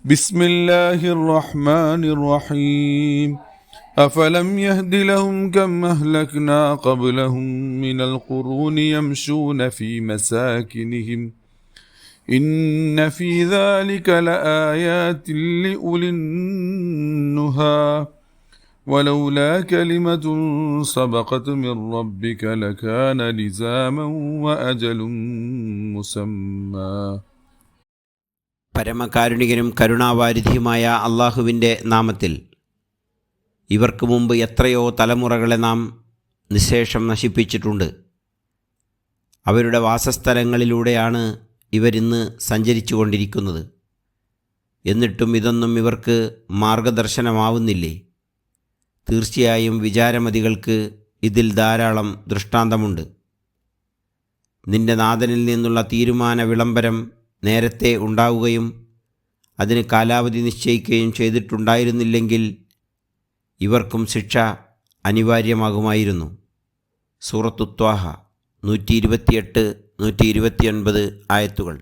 بسم الله الرحمن الرحيم أفلم يهد لهم كم أهلكنا قبلهم من القرون يمشون في مساكنهم إن في ذلك لآيات لأولي النهى ولولا كلمة سبقت من ربك لكان لزاما وأجل مسمى. പരമകാരുണികനും കരുണാവാരിധിയുമായ അള്ളാഹുവിൻ്റെ നാമത്തിൽ. ഇവർക്ക് മുമ്പ് എത്രയോ തലമുറകളെ നാം നിശേഷം നശിപ്പിച്ചിട്ടുണ്ട്. അവരുടെ വാസസ്ഥലങ്ങളിലൂടെയാണ് ഇവരിന്ന് സഞ്ചരിച്ചു കൊണ്ടിരിക്കുന്നത്. എന്നിട്ടും ഇതൊന്നും ഇവർക്ക് മാർഗദർശനമാവുന്നില്ലേ? തീർച്ചയായും വിചാരമതികൾക്ക് ഇതിൽ ധാരാളം ദൃഷ്ടാന്തമുണ്ട്. നിന്റെ നാഥനിൽ നിന്നുള്ള തീരുമാന വിളംബരം നേരത്തെ ഉണ്ടാവുകയും അതിന് കാലാവധി നിശ്ചയിക്കുകയും ചെയ്തിട്ടുണ്ടായിരുന്നില്ലെങ്കിൽ ഇവർക്കും ശിക്ഷ അനിവാര്യമാകുമായിരുന്നു. സൂറത്തു ത്വാഹ 128-129 ആയത്തുകൾ.